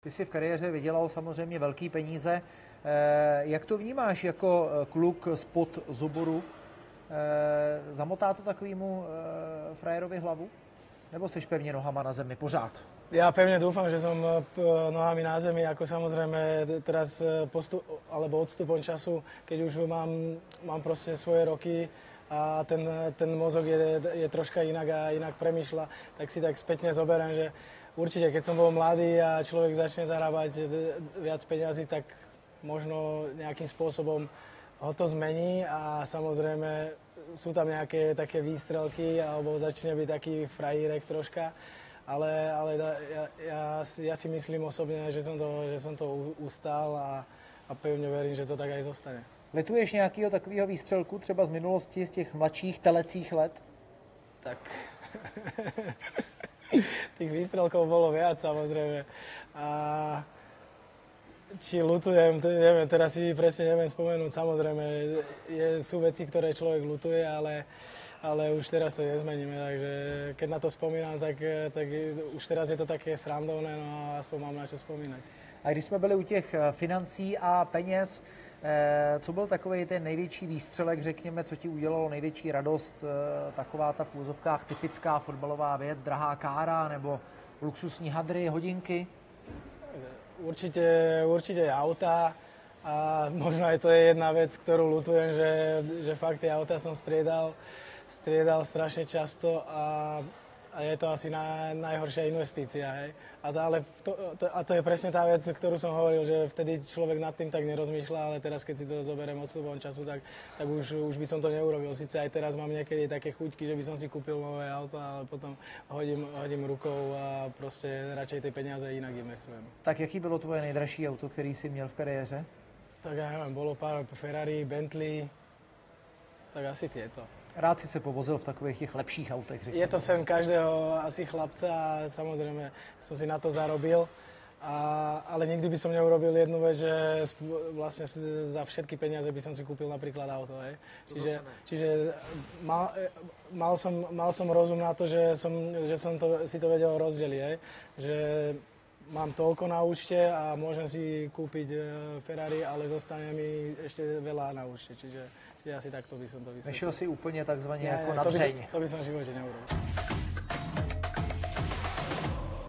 Ty jsi v kariéře vydělal samozřejmě velký peníze. Jak to vnímáš jako kluk spod Zoboru? Zamotá to takovému frajerovi hlavu? Nebo seš pevně nohama na zemi pořád? Ja pevne dúfam, že som nohami na zemi, ako samozrejme teraz odstupom času, keď už mám proste svoje roky a ten mozog je troška inak premýšľa, tak si tak spätne zoberiem, že určite keď som bol mladý a človek začne zarábať viac peňazí, tak možno nejakým spôsobom ho to zmení a samozrejme sú tam nejaké také výstrelky alebo začne byť taký frajírek troška. Ale ja si myslím osobne, že som to ustál a pevne verím, že to tak aj zostane. Lituješ nějakého takového výstřelku, třeba z minulosti, z těch mladších telecích let? Tak tých výstrelkov bolo viac, samozrejme. A či lutujem, neviem, teraz si presne neviem spomenúť. Samozrejme, sú veci, ktoré človek lutuje, ale už teraz to nezmeníme, takže keď na to spomínám, tak už teraz je to také srandovné, no a aspoň mám na čo spomínať. A když jsme byli u těch financí a peněz, co byl takový ten největší výstřelek, řekněme, co ti udělalo největší radost, taková ta v úzovkách typická fotbalová věc, drahá kára nebo luxusní hadry, hodinky? Určite auta a možno aj to je jedna vec, ktorú lutujem, že fakt tie auta som striedal strašne často a je to asi najhoršia investícia. Hej. A to je presne tá vec, ktorú som hovoril, že vtedy človek nad tým tak nerozmýšľa, ale teraz, keď si to zoberiem odstupom času, tak už by som to neurobil. Sice aj teraz mám niekedy také chuťky, že by som si kúpil nové auto, ale potom hodím rukou a proste radšej tie peniaze inak investujem. Tak jaký bylo tvoje nejdražší auto, který jsi měl v kariéře? Tak ja neviem, bolo pár Ferrari, Bentley, tak asi tieto. Rád si se povozil v takových těch lepších autech, řekněme. Je to sen každého asi chlapca a samozrejme som si na to zarobil. Ale nikdy by som neurobil jednu vec, že vlastne za všetky peniaze by som si kúpil napríklad auto. Hej. Čiže mal som rozum na to, že som si to vedel rozdeliť. Hej. Že mám toľko na účte a môžem si kúpiť Ferrari, ale zostane mi ešte veľa na účte. Čiže asi takto by som to vysvetlil. Nešel si úplně takzvaně jako na dřeň. To by som v živote neurobil.